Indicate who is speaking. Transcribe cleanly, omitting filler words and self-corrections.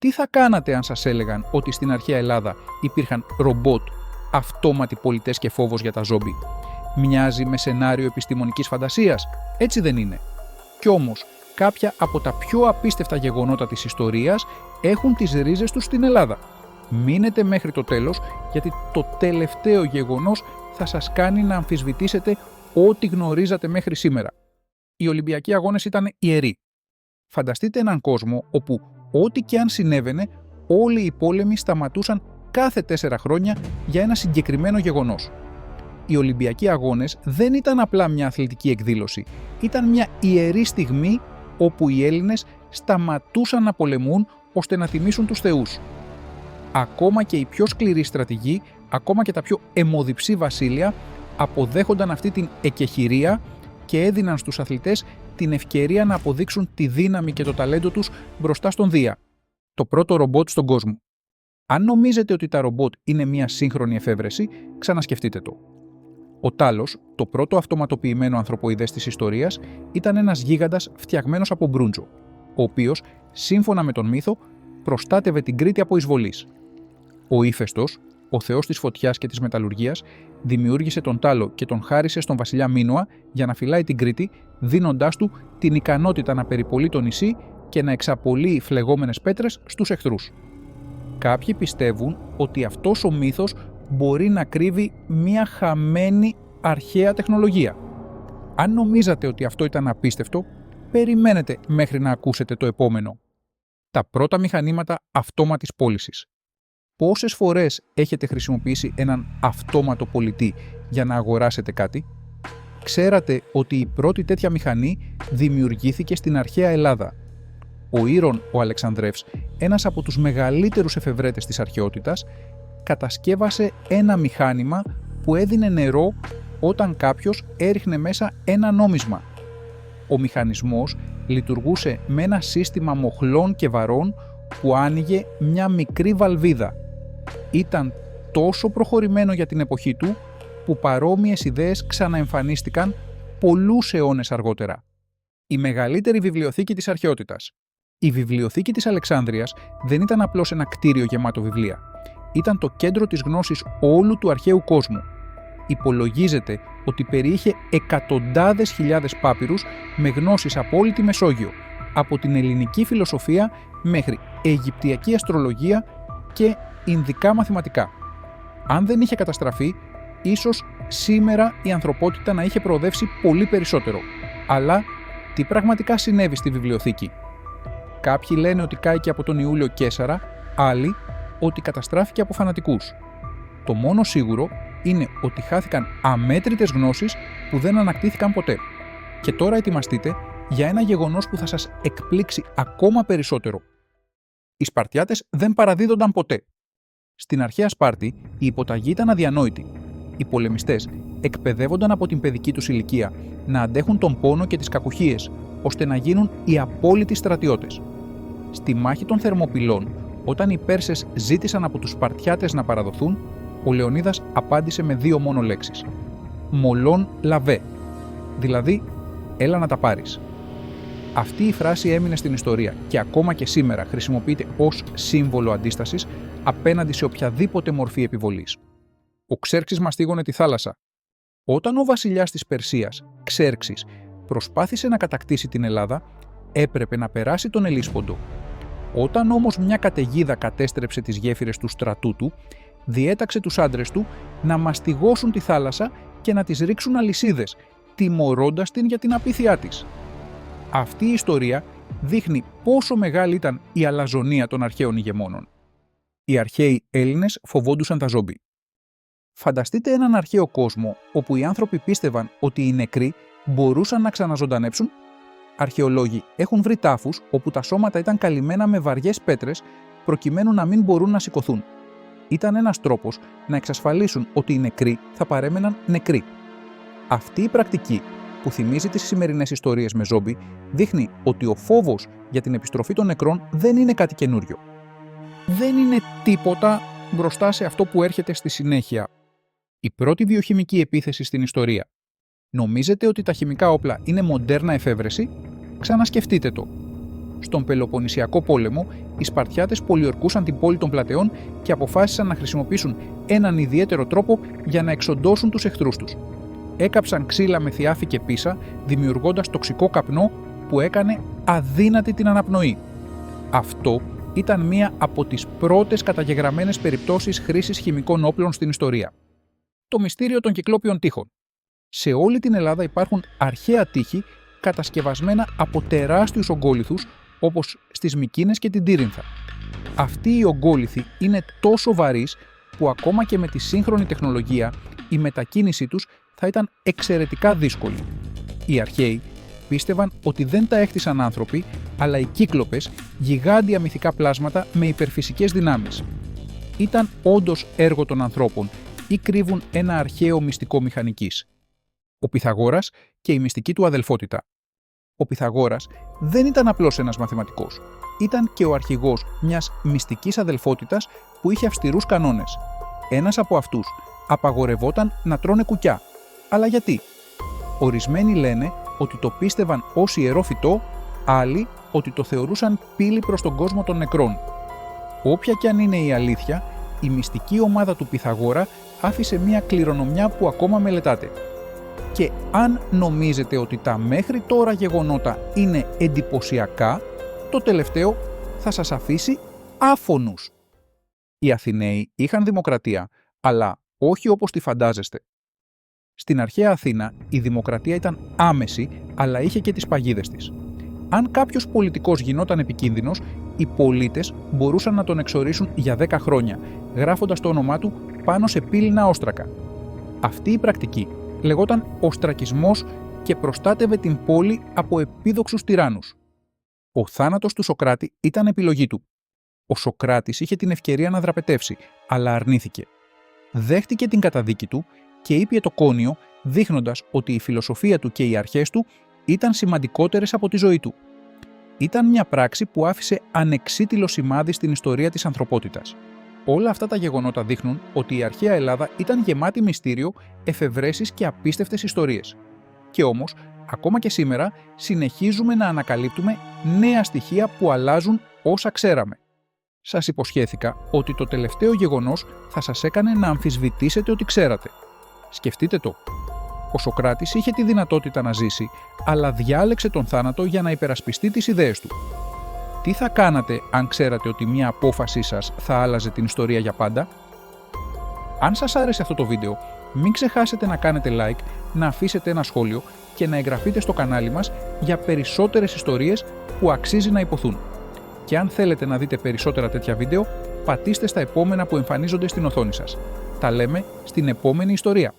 Speaker 1: Τι θα κάνατε αν σας έλεγαν ότι στην αρχαία Ελλάδα υπήρχαν ρομπότ, αυτόματοι πολιτές και φόβος για τα ζόμπι? Μοιάζει με σενάριο επιστημονικής φαντασίας, έτσι δεν είναι? Κι όμως, κάποια από τα πιο απίστευτα γεγονότα της ιστορίας έχουν τις ρίζες τους στην Ελλάδα. Μείνετε μέχρι το τέλος, γιατί το τελευταίο γεγονός θα σας κάνει να αμφισβητήσετε ό,τι γνωρίζατε μέχρι σήμερα. Οι Ολυμπιακοί Αγώνες ήταν ιεροί. Φανταστείτε έναν κόσμο όπου ό,τι και αν συνέβαινε, όλοι οι πόλεμοι σταματούσαν κάθε 4 χρόνια για ένα συγκεκριμένο γεγονός. Οι Ολυμπιακοί Αγώνες δεν ήταν απλά μια αθλητική εκδήλωση, ήταν μια ιερή στιγμή όπου οι Έλληνες σταματούσαν να πολεμούν ώστε να τιμήσουν τους θεούς. Ακόμα και οι πιο σκληροί στρατηγοί, ακόμα και τα πιο αιμοδιψή βασίλεια, αποδέχονταν αυτή την εκεχηρία και έδιναν στους αθλητές την ευκαιρία να αποδείξουν τη δύναμη και το ταλέντο τους μπροστά στον Δία, το πρώτο ρομπότ στον κόσμο. Αν νομίζετε ότι τα ρομπότ είναι μια σύγχρονη εφεύρεση, ξανασκεφτείτε το. Ο Τάλος, το πρώτο αυτοματοποιημένο ανθρωποειδές της ιστορίας, ήταν ένας γίγαντας φτιαγμένος από μπρούντζο, ο οποίος, σύμφωνα με τον μύθο, προστάτευε την Κρήτη από εισβολής. Ο Ήφαιστος, ο θεός της φωτιάς και της μεταλλουργίας, δημιούργησε τον Τάλο και τον χάρισε στον βασιλιά Μίνωα για να φυλάει την Κρήτη, δίνοντάς του την ικανότητα να περιπολεί το νησί και να εξαπολύει φλεγόμενες πέτρες στους εχθρούς. Κάποιοι πιστεύουν ότι αυτός ο μύθος μπορεί να κρύβει μια χαμένη αρχαία τεχνολογία. Αν νομίζατε ότι αυτό ήταν απίστευτο, περιμένετε μέχρι να ακούσετε το επόμενο. Τα πρώτα μηχανήματα αυτόματης πώλησης. Πόσες φορές έχετε χρησιμοποιήσει έναν αυτόματο πολιτή για να αγοράσετε κάτι? Ξέρατε ότι η πρώτη τέτοια μηχανή δημιουργήθηκε στην αρχαία Ελλάδα. Ο Ήρων ο Αλεξανδρεύς, ένας από τους μεγαλύτερους εφευρέτες της αρχαιότητας, κατασκεύασε ένα μηχάνημα που έδινε νερό όταν κάποιος έριχνε μέσα ένα νόμισμα. Ο μηχανισμός λειτουργούσε με ένα σύστημα μοχλών και βαρών που άνοιγε μια μικρή βαλβίδα. Ήταν τόσο προχωρημένο για την εποχή του που παρόμοιες ιδέες ξαναεμφανίστηκαν πολλούς αιώνες αργότερα. Η μεγαλύτερη βιβλιοθήκη της αρχαιότητας. Η βιβλιοθήκη της Αλεξάνδρειας δεν ήταν απλώς ένα κτίριο γεμάτο βιβλία. Ήταν το κέντρο της γνώσης όλου του αρχαίου κόσμου. Υπολογίζεται ότι περιείχε εκατοντάδες χιλιάδες πάπυρους με γνώσεις από όλη τη Μεσόγειο, από την ελληνική φιλοσοφία μέχρι αιγυπτιακή αστρολογία και ινδικά μαθηματικά. Αν δεν είχε καταστραφεί, ίσως σήμερα η ανθρωπότητα να είχε προοδεύσει πολύ περισσότερο. Αλλά τι πραγματικά συνέβη στη βιβλιοθήκη? Κάποιοι λένε ότι κάηκε από τον Ιούλιο Καίσαρα, άλλοι ότι καταστράφηκε από φανατικούς. Το μόνο σίγουρο είναι ότι χάθηκαν αμέτρητες γνώσεις που δεν ανακτήθηκαν ποτέ. Και τώρα ετοιμαστείτε για ένα γεγονός που θα σας εκπλήξει ακόμα περισσότερο. Οι Σπαρτιάτες δεν παραδίδονταν ποτέ. Στην αρχαία Σπάρτη η υποταγή ήταν αδιανόητη. Οι πολεμιστές εκπαιδεύονταν από την παιδική τους ηλικία να αντέχουν τον πόνο και τις κακουχίες, ώστε να γίνουν οι απόλυτοι στρατιώτες. Στη μάχη των Θερμοπυλών, όταν οι Πέρσες ζήτησαν από τους Σπαρτιάτες να παραδοθούν, ο Λεωνίδας απάντησε με 2 μόνο λέξεις. «Μολόν λαβέ», δηλαδή «έλα να τα πάρεις». Αυτή η φράση έμεινε στην ιστορία και ακόμα και σήμερα χρησιμοποιείται ως σύμβολο αντίστασης απέναντι σε οποιαδήποτε μορφή επιβολής. Ο Ξέρξης μαστίγωνε τη θάλασσα. Όταν ο βασιλιάς της Περσίας, Ξέρξης, προσπάθησε να κατακτήσει την Ελλάδα, έπρεπε να περάσει τον Ελίσποντο. Όταν όμως μια καταιγίδα κατέστρεψε τις γέφυρες του στρατού του, διέταξε τους άντρες του να μαστιγώσουν τη θάλασσα και να της ρίξουν αλυσίδες, τιμωρώντας την για την απίθειά της. Αυτή η ιστορία δείχνει πόσο μεγάλη ήταν η αλαζονία των αρχαίων ηγεμόνων. Οι αρχαίοι Έλληνες φοβόντουσαν τα ζόμπι. Φανταστείτε έναν αρχαίο κόσμο όπου οι άνθρωποι πίστευαν ότι οι νεκροί μπορούσαν να ξαναζωντανέψουν. Αρχαιολόγοι έχουν βρει τάφους όπου τα σώματα ήταν καλυμμένα με βαριές πέτρες προκειμένου να μην μπορούν να σηκωθούν. Ήταν ένας τρόπος να εξασφαλίσουν ότι οι νεκροί θα παρέμεναν νεκροί. Αυτή η πρακτική, που θυμίζει τις σημερινές ιστορίες με ζόμπι, δείχνει ότι ο φόβος για την επιστροφή των νεκρών δεν είναι κάτι καινούριο. Δεν είναι τίποτα μπροστά σε αυτό που έρχεται στη συνέχεια. Η πρώτη βιοχημική επίθεση στην ιστορία. Νομίζετε ότι τα χημικά όπλα είναι μοντέρνα εφεύρεση? Ξανασκεφτείτε το. στον Πελοποννησιακό πόλεμο, οι Σπαρτιάτες πολιορκούσαν την πόλη των Πλατεών και αποφάσισαν να χρησιμοποιήσουν έναν ιδιαίτερο τρόπο για να εξοντώσουν τους εχθρούς τους. Έκαψαν ξύλα με θιάφη και πίσα, δημιουργώντας τοξικό καπνό που έκανε αδύνατη την αναπνοή. Αυτό ήταν μία από τις πρώτες καταγεγραμμένες περιπτώσεις χρήσης χημικών όπλων στην ιστορία. Το μυστήριο των κυκλόπιων τείχων. Σε όλη την Ελλάδα υπάρχουν αρχαία τείχη κατασκευασμένα από τεράστιους ογκόλιθους, όπως στις Μυκήνες και την Τύρινθα. Αυτοί οι ογκόλιθοι είναι τόσο βαρύς που ακόμα και με τη σύγχρονη τεχνολογία η μετακίνησή τους θα ήταν εξαιρετικά δύσκολη. Οι αρχαίοι πίστευαν ότι δεν τα έχτισαν άνθρωποι, αλλά οι κύκλοπες, γιγάντια μυθικά πλάσματα με υπερφυσικές δυνάμεις. Ήταν όντως έργο των ανθρώπων ή κρύβουν ένα αρχαίο μυστικό μηχανικής. Ο Πυθαγόρας και η μυστική του αδελφότητα. Ο Πυθαγόρας δεν ήταν απλώς ένας μαθηματικός. Ήταν και ο αρχηγός μιας μυστικής αδελφότητας που είχε αυστηρούς κανόνες. Ένας από αυτούς απαγορευόταν να τρώνε κουκιά. Αλλά γιατί? Ορισμένοι λένε ότι το πίστευαν ως ιερό φυτό, άλλοι ότι το θεωρούσαν πύλη προς τον κόσμο των νεκρών. Όποια κι αν είναι η αλήθεια, η μυστική ομάδα του Πυθαγόρα άφησε μια κληρονομιά που ακόμα μελετάτε. Και αν νομίζετε ότι τα μέχρι τώρα γεγονότα είναι εντυπωσιακά, το τελευταίο θα σας αφήσει άφωνους. Οι Αθηναίοι είχαν δημοκρατία, αλλά όχι όπως τη φαντάζεστε. Στην αρχαία Αθήνα η δημοκρατία ήταν άμεση, αλλά είχε και τις παγίδες της. Αν κάποιος πολιτικός γινόταν επικίνδυνος, οι πολίτες μπορούσαν να τον εξορίσουν για 10 χρόνια, γράφοντας το όνομά του πάνω σε πύληνα όστρακα. Αυτή η πρακτική λεγόταν οστρακισμός και προστάτευε την πόλη από επίδοξους τυράννους. Ο θάνατος του Σωκράτη ήταν επιλογή του. Ο Σωκράτης είχε την ευκαιρία να δραπετεύσει, αλλά αρνήθηκε. Δέχτηκε την καταδίκη του και ήπιε το κόνιο, δείχνοντας ότι η φιλοσοφία του και οι αρχές του ήταν σημαντικότερες από τη ζωή του. Ήταν μια πράξη που άφησε ανεξίτηλο σημάδι στην ιστορία της ανθρωπότητας. Όλα αυτά τα γεγονότα δείχνουν ότι η αρχαία Ελλάδα ήταν γεμάτη μυστήριο, εφευρέσεις και απίστευτες ιστορίες. Και όμως, ακόμα και σήμερα, συνεχίζουμε να ανακαλύπτουμε νέα στοιχεία που αλλάζουν όσα ξέραμε. Σας υποσχέθηκα ότι το τελευταίο γεγονός θα σας έκανε να αμφισβητήσετε ότι ξέρατε. Σκεφτείτε το. Ο Σωκράτης είχε τη δυνατότητα να ζήσει, αλλά διάλεξε τον θάνατο για να υπερασπιστεί τις ιδέες του. Τι θα κάνατε αν ξέρατε ότι μια απόφασή σας θα άλλαζε την ιστορία για πάντα? Αν σας άρεσε αυτό το βίντεο, μην ξεχάσετε να κάνετε like, να αφήσετε ένα σχόλιο και να εγγραφείτε στο κανάλι μας για περισσότερες ιστορίες που αξίζει να υποθούν. Και αν θέλετε να δείτε περισσότερα τέτοια βίντεο, πατήστε στα επόμενα που εμφανίζονται στην οθόνη σας. Τα λέμε στην επόμενη ιστορία.